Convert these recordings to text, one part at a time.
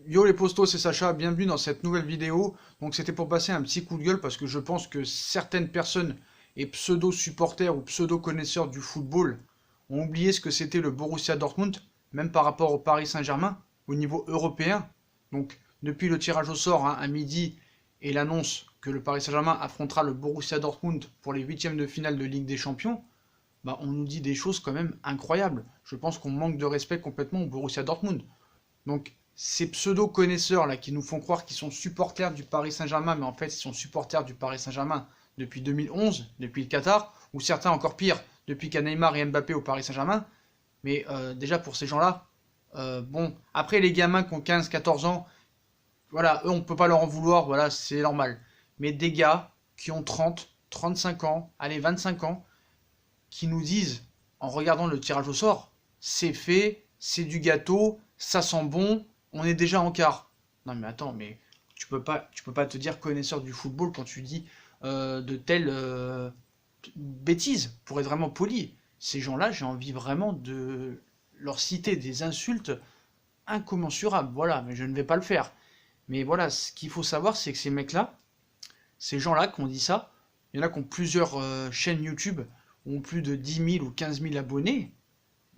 Yo les postos, c'est Sacha, bienvenue dans cette nouvelle vidéo. Donc c'était pour passer un petit coup de gueule parce que je pense que certaines personnes et pseudo-supporters ou pseudo-connaisseurs du football ont oublié ce que c'était le Borussia Dortmund, même par rapport au Paris Saint-Germain, au niveau européen. Donc depuis le tirage au sort à midi et l'annonce que le Paris Saint-Germain affrontera le Borussia Dortmund pour les huitièmes de finale de Ligue des Champions, bah, on nous dit des choses quand même incroyables. Je pense qu'on manque de respect complètement au Borussia Dortmund. Donc, ces pseudo-connaisseurs là qui nous font croire qu'ils sont supporters du Paris Saint-Germain, mais en fait, ils sont supporters du Paris Saint-Germain depuis 2011, depuis le Qatar, ou certains encore pire, depuis qu'il y a Neymar et Mbappé au Paris Saint-Germain. Mais déjà, pour ces gens-là, bon, après, les gamins qui ont 15, 14 ans, voilà, eux, on peut pas leur en vouloir, voilà, c'est normal. Mais des gars qui ont 30, 35 ans, allez, 25 ans, qui nous disent, en regardant le tirage au sort, c'est fait, c'est du gâteau, ça sent bon, on est déjà en quart. Non mais attends, mais tu peux pas te dire connaisseur du football quand tu dis de telles bêtises, pour être vraiment poli. Ces gens-là, j'ai envie vraiment de leur citer des insultes incommensurables, voilà, mais je ne vais pas le faire. Mais voilà, ce qu'il faut savoir, c'est que ces mecs-là, ces gens-là qui ont dit ça, il y en a qui ont plusieurs chaînes YouTube, ont plus de 10 000 ou 15 000 abonnés.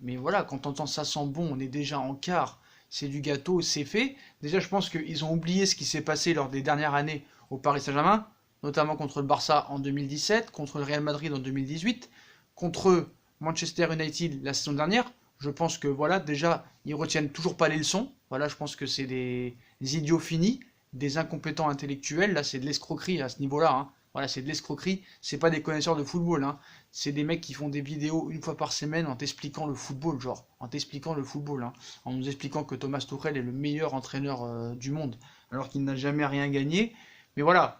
Mais voilà, quand on entend ça sent bon, on est déjà en quart, c'est du gâteau, c'est fait. Déjà, je pense qu'ils ont oublié ce qui s'est passé lors des dernières années au Paris Saint-Germain, notamment contre le Barça en 2017, contre le Real Madrid en 2018, contre Manchester United la saison dernière. Je pense que voilà, déjà, ils retiennent toujours pas les leçons. Voilà, je pense que c'est des idiots finis, des incompétents intellectuels. Là, c'est de l'escroquerie à ce niveau-là, hein. Voilà, c'est de l'escroquerie. C'est pas des connaisseurs de football, hein. C'est des mecs qui font des vidéos une fois par semaine en t'expliquant le football, genre, en t'expliquant le football, hein. En nous expliquant que Thomas Tuchel est le meilleur entraîneur du monde, alors qu'il n'a jamais rien gagné. Mais voilà,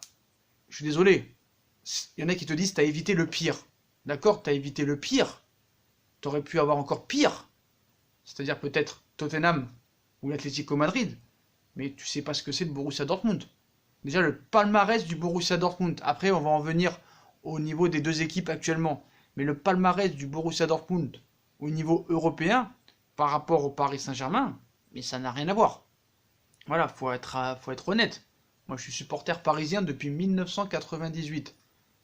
je suis désolé. Il y en a qui te disent t'as évité le pire. D'accord, t'as évité le pire. T'aurais pu avoir encore pire. C'est-à-dire peut-être Tottenham ou l'Atlético Madrid. Mais tu sais pas ce que c'est le Borussia Dortmund. Déjà le palmarès du Borussia Dortmund. Après, on va en venir au niveau des deux équipes actuellement. Mais le palmarès du Borussia Dortmund au niveau européen par rapport au Paris Saint-Germain, mais ça n'a rien à voir. Voilà, faut être honnête. Moi, je suis supporter parisien depuis 1998.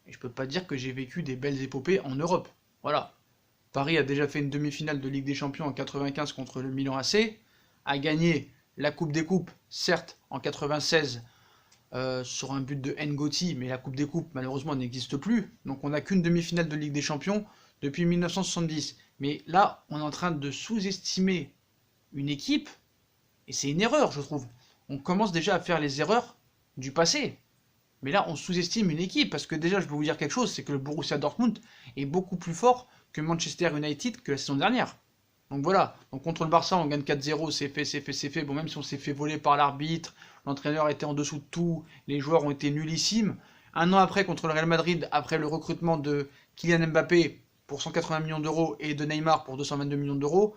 Et je peux pas dire que j'ai vécu des belles épopées en Europe. Voilà. Paris a déjà fait une demi-finale de Ligue des Champions en 95 contre le Milan AC, a gagné la Coupe des Coupes, certes, en 96 sur un but de N'Goti, mais la Coupe des Coupes, malheureusement, n'existe plus. Donc on n'a qu'une demi-finale de Ligue des Champions depuis 1970. Mais là, on est en train de sous-estimer une équipe, et c'est une erreur, je trouve. On commence déjà à faire les erreurs du passé. Mais là, on sous-estime une équipe, parce que déjà, je peux vous dire quelque chose, c'est que le Borussia Dortmund est beaucoup plus fort que Manchester United que la saison dernière. Donc voilà, donc contre le Barça, on gagne 4-0, c'est fait, c'est fait, c'est fait. Bon, même si on s'est fait voler par l'arbitre, l'entraîneur était en dessous de tout, les joueurs ont été nullissimes. Un an après, contre le Real Madrid, après le recrutement de Kylian Mbappé pour 180 millions d'euros et de Neymar pour 222 millions d'euros,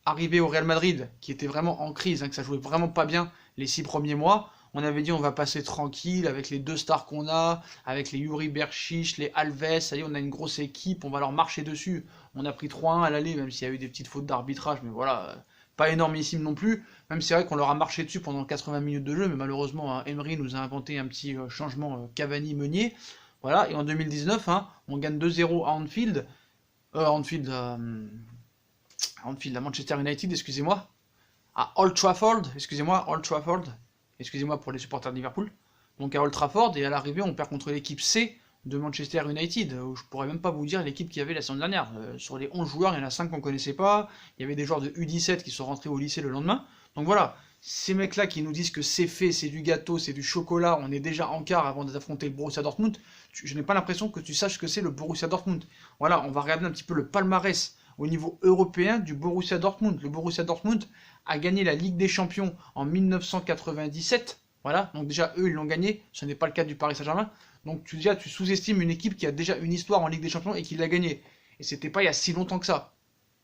arrivé au Real Madrid, qui était vraiment en crise, hein, que ça jouait vraiment pas bien les 6 premiers mois, on avait dit on va passer tranquille avec les deux stars qu'on a, avec les Yuri Berchiche, les Alves, ça y est, on a une grosse équipe, on va leur marcher dessus. On a pris 3-1 à l'aller, même s'il y a eu des petites fautes d'arbitrage, mais voilà, pas énormissime non plus. Même si c'est vrai qu'on leur a marché dessus pendant 80 minutes de jeu, mais malheureusement, hein, Emery nous a inventé un petit changement Cavani-Meunier. Voilà, et en 2019, hein, on gagne 2-0 à Anfield, à Manchester United, excusez-moi, à Old Trafford, excusez-moi, Old Trafford, excusez-moi pour les supporters de Liverpool, donc à Old Trafford, et à l'arrivée, on perd contre l'équipe C de Manchester United, où je pourrais même pas vous dire l'équipe qu'il y avait la saison dernière. Sur les 11 joueurs, il y en a 5 qu'on connaissait pas, il y avait des joueurs de U17 qui sont rentrés au lycée le lendemain, donc voilà, ces mecs-là qui nous disent que c'est fait, c'est du gâteau, c'est du chocolat, on est déjà en quart avant d'affronter le Borussia Dortmund, je n'ai pas l'impression que tu saches ce que c'est le Borussia Dortmund. Voilà, on va regarder un petit peu le palmarès au niveau européen du Borussia Dortmund. Le Borussia Dortmund a gagné la Ligue des Champions en 1997. Voilà, donc déjà eux ils l'ont gagné, ce n'est pas le cas du Paris Saint-Germain. Donc tu sous-estimes une équipe qui a déjà une histoire en Ligue des Champions et qui l'a gagnée. Et c'était pas il y a si longtemps que ça.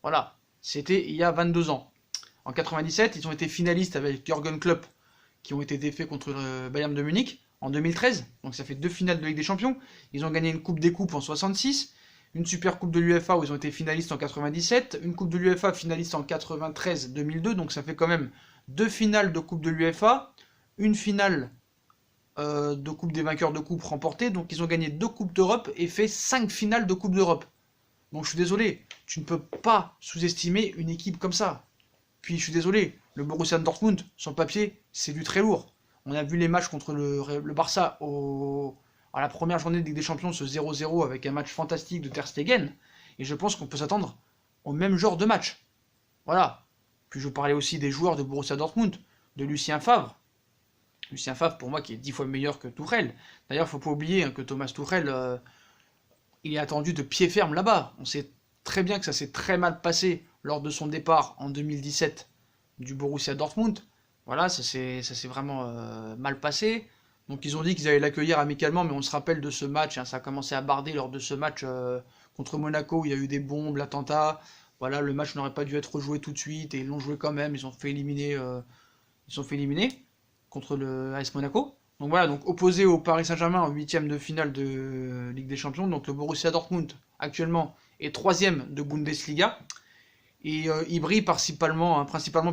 Voilà, c'était il y a 22 ans. En 97, ils ont été finalistes avec Jürgen Klopp, qui ont été défaits contre le Bayern de Munich en 2013. Donc ça fait 2 finales de Ligue des Champions. Ils ont gagné une Coupe des Coupes en 66. Une super coupe de l'UEFA où ils ont été finalistes en 97, une coupe de l'UEFA finaliste en 93-2002, donc ça fait quand même 2 finales de Coupe de l'UEFA, une finale de Coupe des vainqueurs de Coupe remportée. Donc ils ont gagné 2 Coupes d'Europe et fait 5 finales de Coupe d'Europe. Donc je suis désolé, tu ne peux pas sous-estimer une équipe comme ça. Puis je suis désolé, le Borussia Dortmund, sur papier, c'est du très lourd. On a vu les matchs contre le Barça à la première journée de Ligue des Champions, ce 0-0 avec un match fantastique de Ter Stegen. Et je pense qu'on peut s'attendre au même genre de match. Voilà. Puis je parlais aussi des joueurs de Borussia Dortmund, de Lucien Favre. Lucien Favre, pour moi, qui est 10 fois meilleur que Tuchel. D'ailleurs, il ne faut pas oublier que Thomas Tuchel, il est attendu de pied ferme là-bas. On sait très bien que ça s'est très mal passé lors de son départ en 2017 du Borussia Dortmund. Voilà, ça s'est vraiment mal passé. Donc ils ont dit qu'ils allaient l'accueillir amicalement, mais on se rappelle de ce match, hein, ça a commencé à barder lors de ce match contre Monaco, où il y a eu des bombes, l'attentat. Voilà, le match n'aurait pas dû être joué tout de suite, et ils l'ont joué quand même, ils sont fait éliminer contre le AS Monaco. Donc voilà, donc opposé au Paris Saint-Germain en 8e de finale de Ligue des Champions, donc le Borussia Dortmund actuellement est 3e de Bundesliga, et il brille principalement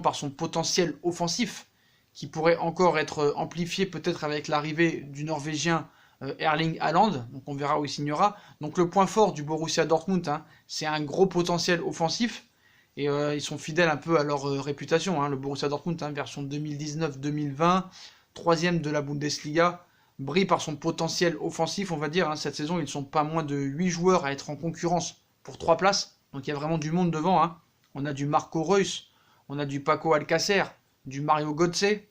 par son potentiel offensif, qui pourrait encore être amplifié peut-être avec l'arrivée du Norvégien Erling Haaland, donc on verra où il signera. Donc le point fort du Borussia Dortmund, hein, c'est un gros potentiel offensif, et ils sont fidèles un peu à leur réputation, hein. Le Borussia Dortmund, hein, version 2019-2020, 3e de la Bundesliga, brille par son potentiel offensif, on va dire, hein. Cette saison, ils ne sont pas moins de 8 joueurs à être en concurrence pour 3 places, donc il y a vraiment du monde devant, hein. On a du Marco Reus, on a du Paco Alcacer, du Mario Götze,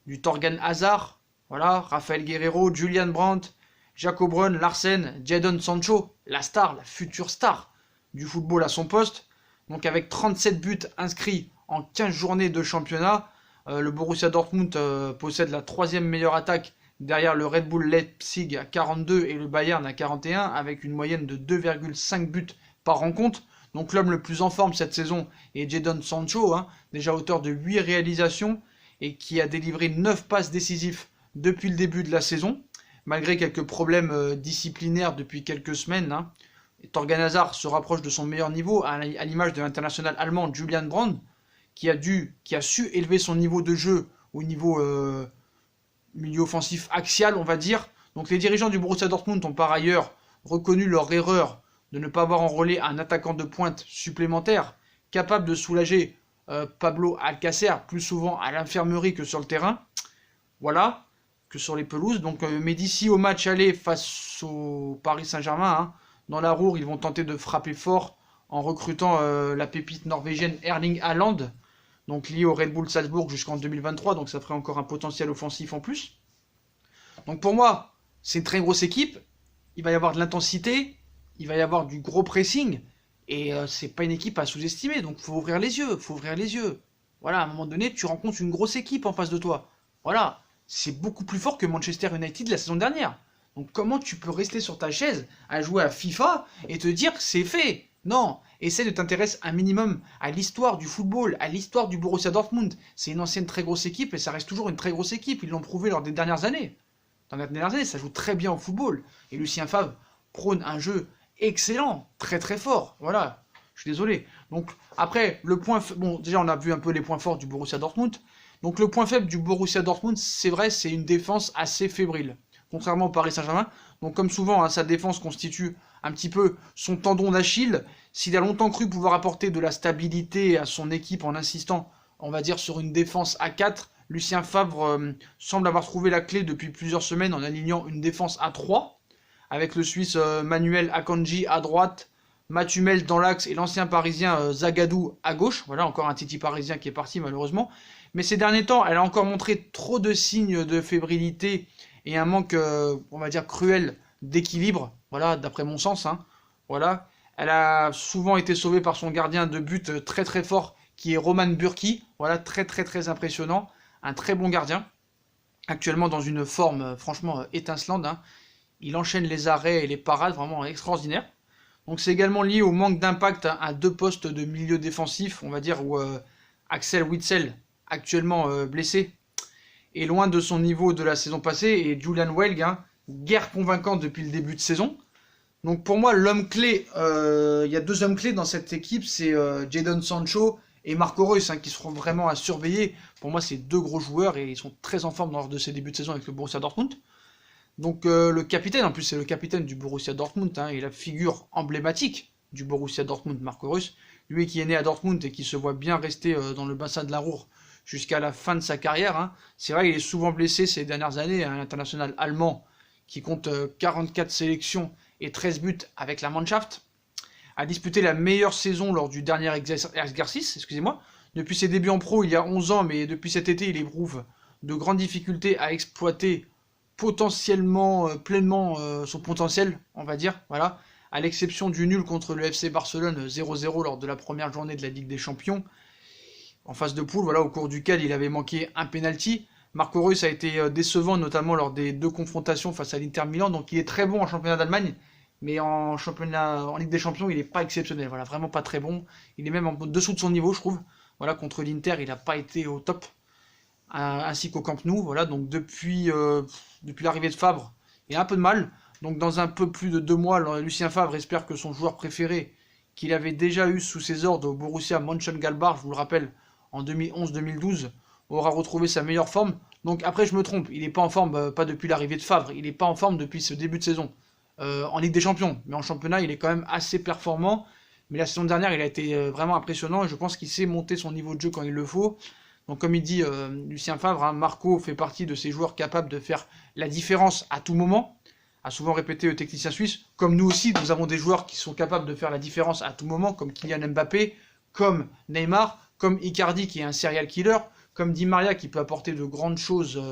du Torgan Hazard, voilà, Rafael Guerreiro, Julian Brandt, Jacob Brun, Larsen, Jadon Sancho, la star, la future star du football à son poste. Donc avec 37 buts inscrits en 15 journées de championnat, le Borussia Dortmund possède la 3e meilleure attaque derrière le Red Bull Leipzig à 42 et le Bayern à 41, avec une moyenne de 2,5 buts par rencontre. Donc l'homme le plus en forme cette saison est Jadon Sancho, hein, déjà auteur de 8 réalisations et qui a délivré 9 passes décisives depuis le début de la saison, malgré quelques problèmes disciplinaires depuis quelques semaines, hein. Torgan Hazard se rapproche de son meilleur niveau, à l'image de l'international allemand Julian Brandt, qui a su élever son niveau de jeu au niveau milieu offensif axial, on va dire. Donc les dirigeants du Borussia Dortmund ont par ailleurs reconnu leur erreur de ne pas avoir enrôlé un attaquant de pointe supplémentaire, capable de soulager Pablo Alcacer plus souvent à l'infirmerie que sur le terrain. Voilà, que sur les pelouses. Donc, mais d'ici au match aller face au Paris Saint-Germain, hein, dans la Ruhr, ils vont tenter de frapper fort en recrutant la pépite norvégienne Erling Haaland, donc lié au Red Bull Salzbourg jusqu'en 2023, donc ça ferait encore un potentiel offensif en plus. Donc pour moi, c'est une très grosse équipe, il va y avoir de l'intensité, il va y avoir du gros pressing, et c'est pas une équipe à sous-estimer, donc faut ouvrir les yeux, Voilà, à un moment donné, tu rencontres une grosse équipe en face de toi. Voilà, c'est beaucoup plus fort que Manchester United la saison dernière. Donc comment tu peux rester sur ta chaise à jouer à FIFA et te dire que c'est fait? Non, essaie de t'intéresser un minimum à l'histoire du football, à l'histoire du Borussia Dortmund. C'est une ancienne très grosse équipe et ça reste toujours une très grosse équipe. Ils l'ont prouvé lors des dernières années. Dans les dernières années, ça joue très bien au football. Et Lucien Favre prône un jeu excellent, très très fort. Voilà, je suis désolé. Donc après, bon, déjà on a vu un peu les points forts du Borussia Dortmund. Donc le point faible du Borussia Dortmund, c'est vrai, c'est une défense assez fébrile, contrairement au Paris Saint-Germain. Donc comme souvent, hein, sa défense constitue un petit peu son tendon d'Achille. S'il a longtemps cru pouvoir apporter de la stabilité à son équipe en insistant, on va dire, sur une défense à 4, Lucien Favre semble avoir trouvé la clé depuis plusieurs semaines en alignant une défense à 3, avec le Suisse Manuel Akanji à droite, Mathumel dans l'axe et l'ancien Parisien Zagadou à gauche. Voilà, encore un Titi parisien qui est parti malheureusement. Mais ces derniers temps, elle a encore montré trop de signes de fébrilité et un manque, on va dire, cruel d'équilibre. Voilà, d'après mon sens, hein. Voilà. Elle a souvent été sauvée par son gardien de but très très fort, qui est Roman Burki. Voilà, très très très impressionnant. Un très bon gardien. Actuellement dans une forme franchement étincelante, hein. Il enchaîne les arrêts et les parades, vraiment extraordinaire. Donc c'est également lié au manque d'impact à 2 postes de milieu défensif, on va dire, où Axel Witsel, actuellement blessé, est loin de son niveau de la saison passée, et Julian Welg, hein, guère convaincant depuis le début de saison. Donc pour moi, l'homme clé, il y a 2 hommes clés dans cette équipe, c'est Jadon Sancho et Marco Reus, hein, qui seront vraiment à surveiller. Pour moi, c'est deux gros joueurs et ils sont très en forme lors de ces débuts de saison avec le Borussia Dortmund. Donc le capitaine, en plus c'est le capitaine du Borussia Dortmund, hein, et la figure emblématique du Borussia Dortmund, Marco Reus, lui qui est né à Dortmund et qui se voit bien rester dans le bassin de la Ruhr jusqu'à la fin de sa carrière. Hein. C'est vrai, il est souvent blessé ces dernières années, un international allemand qui compte 44 sélections et 13 buts avec la Mannschaft, a disputé la meilleure saison lors du dernier exercice, excusez-moi. Depuis ses débuts en pro il y a 11 ans, mais depuis cet été il éprouve de grandes difficultés à exploiter potentiellement, pleinement son potentiel, on va dire, voilà, à l'exception du nul contre le FC Barcelone 0-0 lors de la première journée de la Ligue des Champions, en phase de poule, voilà, au cours duquel il avait manqué un penalty. Marco Reus a été décevant, notamment lors des deux confrontations face à l'Inter Milan, donc il est très bon en championnat d'Allemagne, mais en championnat, en Ligue des Champions, il n'est pas exceptionnel, voilà, vraiment pas très bon, il est même en dessous de son niveau, je trouve, voilà, contre l'Inter, il n'a pas été au top, ainsi qu'au Camp Nou, voilà, donc depuis l'arrivée de Favre, il a un peu de mal, donc dans un peu plus de 2 mois, Lucien Favre espère que son joueur préféré, qu'il avait déjà eu sous ses ordres au Borussia Mönchengladbach, je vous le rappelle, en 2011-2012, aura retrouvé sa meilleure forme. Donc après je me trompe, il n'est pas en forme, pas depuis l'arrivée de Favre, il n'est pas en forme depuis ce début de saison, en Ligue des Champions, mais en championnat il est quand même assez performant, mais la saison dernière il a été vraiment impressionnant, et je pense qu'il sait monter son niveau de jeu quand il le faut. Donc comme il dit Lucien Favre, hein, Marco fait partie de ces joueurs capables de faire la différence à tout moment, a souvent répété le technicien suisse, comme nous aussi, nous avons des joueurs qui sont capables de faire la différence à tout moment, comme Kylian Mbappé, comme Neymar, comme Icardi qui est un serial killer, comme Di Maria qui peut apporter de grandes choses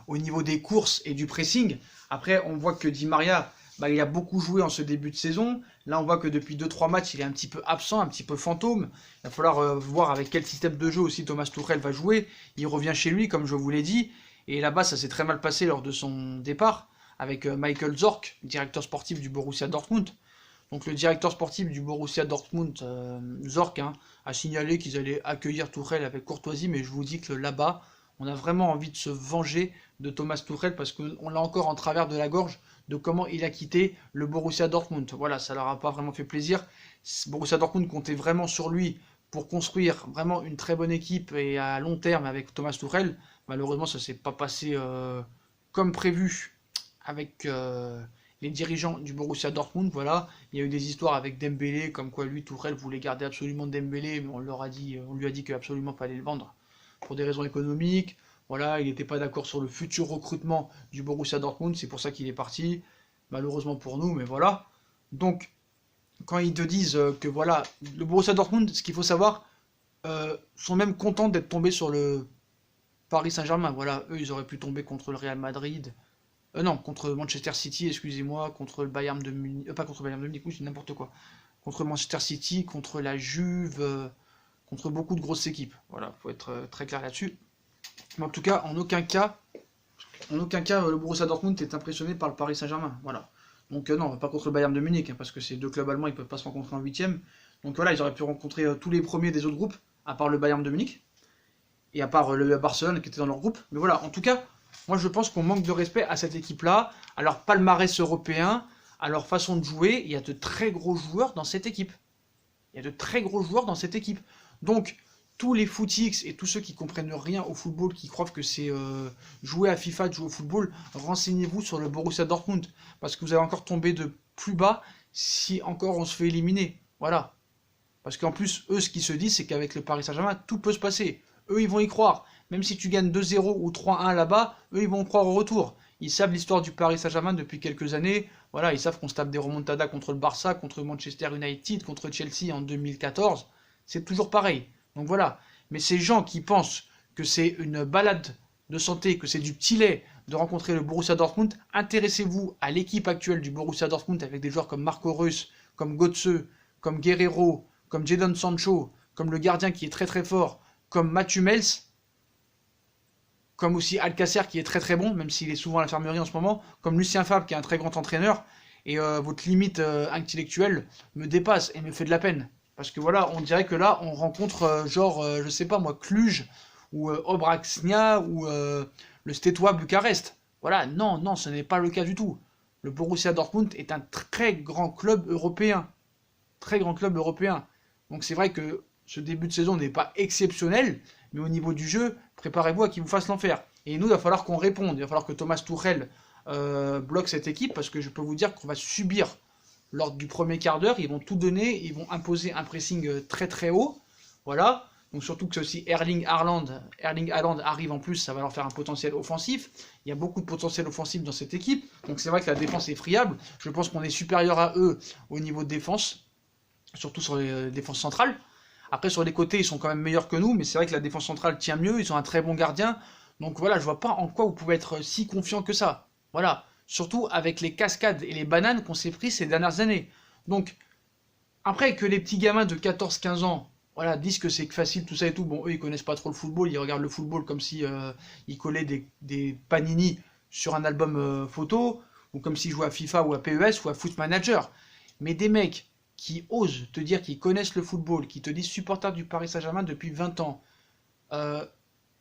au niveau des courses et du pressing. Après, on voit que Di Maria, il a beaucoup joué en ce début de saison. Là, on voit que depuis 2-3 matchs, il est un petit peu absent, un petit peu fantôme. Il va falloir voir avec quel système de jeu aussi Thomas Tuchel va jouer. Il revient chez lui, comme je vous l'ai dit. Et là-bas, ça s'est très mal passé lors de son départ, avec Michael Zorc, directeur sportif du Borussia Dortmund. Donc le directeur sportif du Borussia Dortmund, Zorc, hein, a signalé qu'ils allaient accueillir Tuchel avec courtoisie, mais je vous dis que là-bas, on a vraiment envie de se venger de Thomas Tuchel parce qu'on l'a encore en travers de la gorge de comment il a quitté le Borussia Dortmund. Voilà, ça leur a pas vraiment fait plaisir. Borussia Dortmund comptait vraiment sur lui pour construire vraiment une très bonne équipe et à long terme avec Thomas Tuchel. Malheureusement, ça s'est pas passé comme prévu avec les dirigeants du Borussia Dortmund. Voilà, il y a eu des histoires avec Dembélé, comme quoi lui, Tuchel voulait garder absolument Dembélé, mais on lui a dit qu'absolument fallait le vendre pour des raisons économiques. Voilà, il n'était pas d'accord sur le futur recrutement du Borussia Dortmund, c'est pour ça qu'il est parti, malheureusement pour nous, mais voilà. Donc, quand ils te disent que voilà, le Borussia Dortmund, ce qu'il faut savoir, sont même contents d'être tombés sur le Paris Saint-Germain. Voilà, eux, ils auraient pu tomber contre le Real Madrid, non, contre Manchester City, excusez-moi, contre le Bayern de Munich, pas contre le Bayern de Munich, oui, c'est n'importe quoi. Contre Manchester City, contre la Juve, contre beaucoup de grosses équipes. Voilà, faut être très clair là-dessus. Mais en tout cas, en aucun cas, le Borussia Dortmund est impressionné par le Paris Saint-Germain. Voilà. Donc non, pas contre le Bayern de Munich, hein, parce que ces deux clubs allemands, ils peuvent pas se rencontrer en huitième. Donc voilà, ils auraient pu rencontrer tous les premiers des autres groupes, à part le Bayern de Munich, et à part le Barcelone qui était dans leur groupe. Mais voilà, en tout cas, moi je pense qu'on manque de respect à cette équipe-là, à leur palmarès européen, à leur façon de jouer. Il y a de très gros joueurs dans cette équipe. Donc, tous les footix et tous ceux qui comprennent rien au football, qui croient que c'est jouer à FIFA, de jouer au football, renseignez-vous sur le Borussia Dortmund, parce que vous allez encore tomber de plus bas si encore on se fait éliminer. Voilà. Parce qu'en plus, eux, ce qu'ils se disent, c'est qu'avec le Paris Saint-Germain, tout peut se passer. Eux, ils vont y croire. Même si tu gagnes 2-0 ou 3-1 là-bas, eux, ils vont croire au retour. Ils savent l'histoire du Paris Saint-Germain depuis quelques années. Voilà, ils savent qu'on se tape des remontadas contre le Barça, contre Manchester United, contre Chelsea en 2014. C'est toujours pareil. Donc voilà. Mais ces gens qui pensent que c'est une balade de santé, que c'est du petit lait de rencontrer le Borussia Dortmund, intéressez-vous à l'équipe actuelle du Borussia Dortmund avec des joueurs comme Marco Reus, comme Götze, comme Guerreiro, comme Jadon Sancho, comme le gardien qui est très très fort, comme Mats Hummels, comme aussi Alcacer qui est très très bon, même s'il est souvent à l'infirmerie en ce moment, comme Lucien Favre qui est un très grand entraîneur, et votre limite intellectuelle me dépasse et me fait de la peine. Parce que voilà, on dirait que là, on rencontre je sais pas moi, Cluj, ou Obraxnia, ou le Steaua Bucarest. Voilà, non, ce n'est pas le cas du tout. Le Borussia Dortmund est un très grand club européen. Très grand club européen. Donc c'est vrai que ce début de saison n'est pas exceptionnel, mais au niveau du jeu, préparez-vous à qu'il vous fasse l'enfer. Et nous, il va falloir qu'on réponde, il va falloir que Thomas Tuchel bloque cette équipe, parce que je peux vous dire qu'on va subir lors du premier quart d'heure, ils vont tout donner, ils vont imposer un pressing très très haut, voilà. Donc surtout que si Erling Haaland arrive en plus, ça va leur faire un potentiel offensif. Il y a beaucoup de potentiel offensif dans cette équipe, donc c'est vrai que la défense est friable. Je pense qu'on est supérieur à eux au niveau de défense, surtout sur les défenses centrales. Après sur les côtés, ils sont quand même meilleurs que nous, mais c'est vrai que la défense centrale tient mieux, ils ont un très bon gardien. Donc voilà, je vois pas en quoi vous pouvez être si confiant que ça. Voilà, surtout avec les cascades et les bananes qu'on s'est pris ces dernières années. Donc, après que les petits gamins de 14-15 ans, voilà, disent que c'est facile tout ça et tout, bon, eux ils connaissent pas trop le football, ils regardent le football comme si ils collaient des panini sur un album photo, ou comme s'ils jouaient à FIFA ou à PES ou à Foot Manager. Mais des mecs qui osent te dire qu'ils connaissent le football, qui te disent supporters du Paris Saint-Germain depuis 20 ans,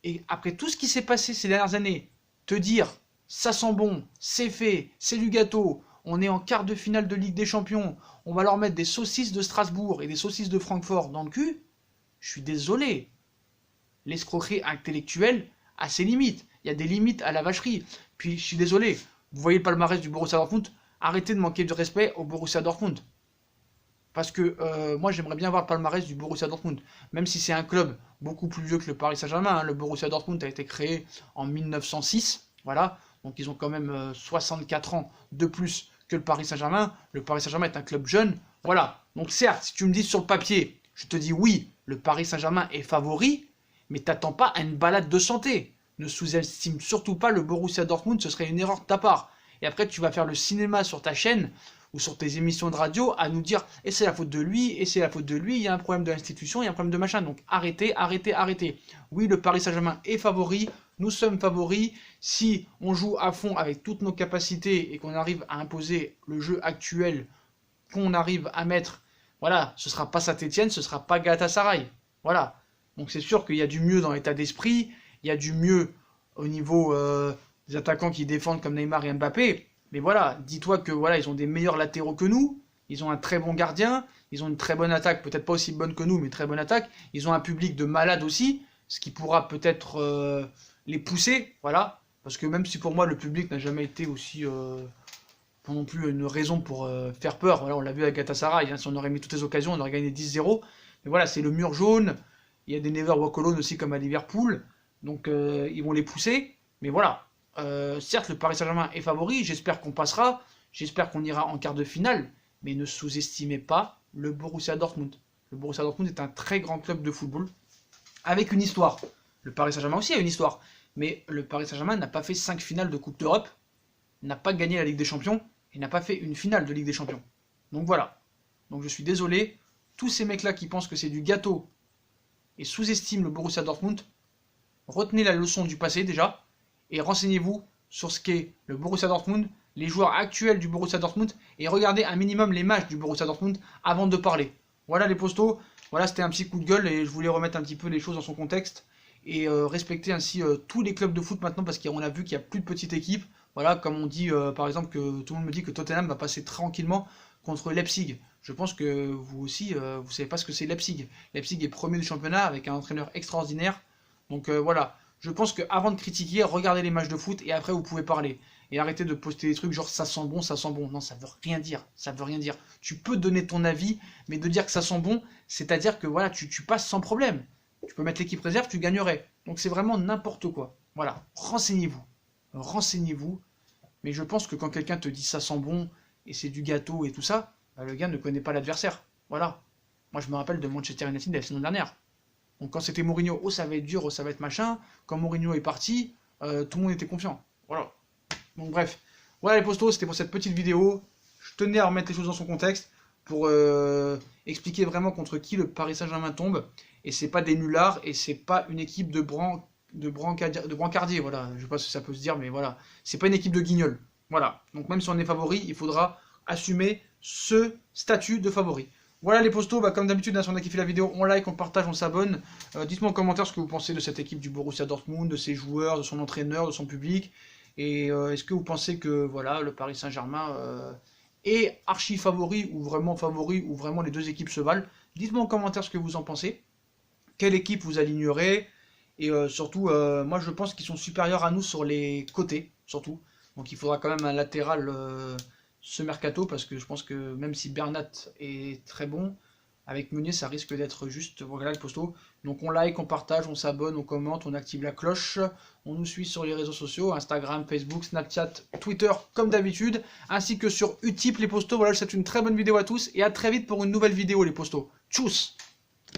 et après tout ce qui s'est passé ces dernières années, te dire ça sent bon, c'est fait, c'est du gâteau, on est en quart de finale de Ligue des Champions, on va leur mettre des saucisses de Strasbourg et des saucisses de Francfort dans le cul, je suis désolé. L'escroquerie intellectuelle a ses limites. Il y a des limites à la vacherie. Puis je suis désolé, vous voyez le palmarès du Borussia Dortmund, arrêtez de manquer de respect au Borussia Dortmund. Parce que moi j'aimerais bien voir le palmarès du Borussia Dortmund. Même si c'est un club beaucoup plus vieux que le Paris Saint-Germain. Hein. Le Borussia Dortmund a été créé en 1906. Voilà. Donc ils ont quand même 64 ans de plus que le Paris Saint-Germain. Le Paris Saint-Germain est un club jeune. Voilà. Donc certes, si tu me dis sur le papier, je te dis oui, le Paris Saint-Germain est favori, mais t'attends pas à une balade de santé. Ne sous-estime surtout pas le Borussia Dortmund, ce serait une erreur de ta part. Et après, tu vas faire le cinéma sur ta chaîne ou sur tes émissions de radio à nous dire et c'est la faute de lui, et c'est la faute de lui, il y a un problème de l'institution, il y a un problème de machin. Donc arrêtez, arrêtez, arrêtez. Oui, le Paris Saint-Germain est favori, nous sommes favoris. Si on joue à fond avec toutes nos capacités et qu'on arrive à imposer le jeu actuel, qu'on arrive à mettre, voilà, ce sera pas Saint-Etienne, ce sera pas Galatasaray. Voilà. Donc c'est sûr qu'il y a du mieux dans l'état d'esprit, il y a du mieux au niveau des attaquants qui défendent comme Neymar et Mbappé. Mais voilà, dis-toi que voilà, ils ont des meilleurs latéraux que nous, ils ont un très bon gardien, ils ont une très bonne attaque, peut-être pas aussi bonne que nous, mais très bonne attaque. Ils ont un public de malades aussi, ce qui pourra peut-être les pousser, voilà. Parce que même si pour moi le public n'a jamais été aussi pas non plus une raison pour faire peur. Voilà, on l'a vu avec Galatasaray, hein, si on aurait mis toutes les occasions, on aurait gagné 10-0. Mais voilà, c'est le mur jaune. Il y a des Never Walk Alone aussi comme à Liverpool. Donc ils vont les pousser. Mais voilà, certes le Paris Saint-Germain est favori, j'espère qu'on passera, j'espère qu'on ira en quart de finale. Mais ne sous-estimez pas le Borussia Dortmund. Le Borussia Dortmund est un très grand club de football avec une histoire. Le Paris Saint-Germain aussi a une histoire. Mais le Paris Saint-Germain n'a pas fait 5 finales de Coupe d'Europe, n'a pas gagné la Ligue des Champions et n'a pas fait une finale de Ligue des Champions. Donc voilà. Donc je suis désolé, tous ces mecs-là qui pensent que c'est du gâteau et sous-estiment le Borussia Dortmund, retenez la leçon du passé déjà et renseignez-vous sur ce qu'est le Borussia Dortmund, les joueurs actuels du Borussia Dortmund et regardez un minimum les matchs du Borussia Dortmund avant de parler. Voilà les postos, voilà c'était un petit coup de gueule et je voulais remettre un petit peu les choses dans son contexte et respecter ainsi tous les clubs de foot maintenant parce qu'on a vu qu'il n'y a plus de petites équipes. Voilà, comme on dit par exemple que tout le monde me dit que Tottenham va passer tranquillement contre Leipzig. Je pense que vous aussi, vous savez pas ce que c'est Leipzig. Leipzig est premier du championnat avec un entraîneur extraordinaire. Donc voilà, je pense qu'avant de critiquer, regardez les matchs de foot et après vous pouvez parler. Et arrêtez de poster des trucs genre ça sent bon, ça sent bon. Non, ça veut rien dire, ça veut rien dire. Tu peux donner ton avis, mais de dire que ça sent bon, c'est-à-dire que voilà, tu passes sans problème. Tu peux mettre l'équipe réserve, tu gagnerais. Donc c'est vraiment n'importe quoi. Voilà, renseignez-vous. Renseignez-vous. Mais je pense que quand quelqu'un te dit ça sent bon et c'est du gâteau et tout ça, bah, le gars ne connaît pas l'adversaire. Voilà. Moi je me rappelle de Manchester United la saison dernière. Donc quand c'était Mourinho, oh ça va être dur, oh ça va être machin. Quand Mourinho est parti, tout le monde était confiant. Voilà. Donc bref. Voilà les postos, c'était pour cette petite vidéo. Je tenais à remettre les choses dans son contexte pour expliquer vraiment contre qui le Paris Saint-Germain tombe. Et c'est pas des nullards et c'est pas une équipe de brancardier, voilà, je sais pas si ça peut se dire, mais voilà, c'est pas une équipe de guignols, voilà, donc même si on est favori, il faudra assumer ce statut de favori. Voilà les postos, bah, comme d'habitude, si on a kiffé la vidéo, on like, on partage, on s'abonne, dites-moi en commentaire ce que vous pensez de cette équipe du Borussia Dortmund, de ses joueurs, de son entraîneur, de son public, et est-ce que vous pensez que, voilà, le Paris Saint-Germain est archi favori, ou vraiment les deux équipes se valent, dites-moi en commentaire ce que vous en pensez. quelle équipe vous alignerez. Et surtout, moi je pense qu'ils sont supérieurs à nous sur les côtés, surtout. Donc il faudra quand même un latéral ce mercato, parce que je pense que même si Bernat est très bon, avec Meunier ça risque d'être juste, voilà le posto. Donc on like, on partage, on s'abonne, on commente, on active la cloche, on nous suit sur les réseaux sociaux, Instagram, Facebook, Snapchat, Twitter comme d'habitude, ainsi que sur Utip les postos. Voilà, je vous souhaite une très bonne vidéo à tous, et à très vite pour une nouvelle vidéo les postos. Tchuss!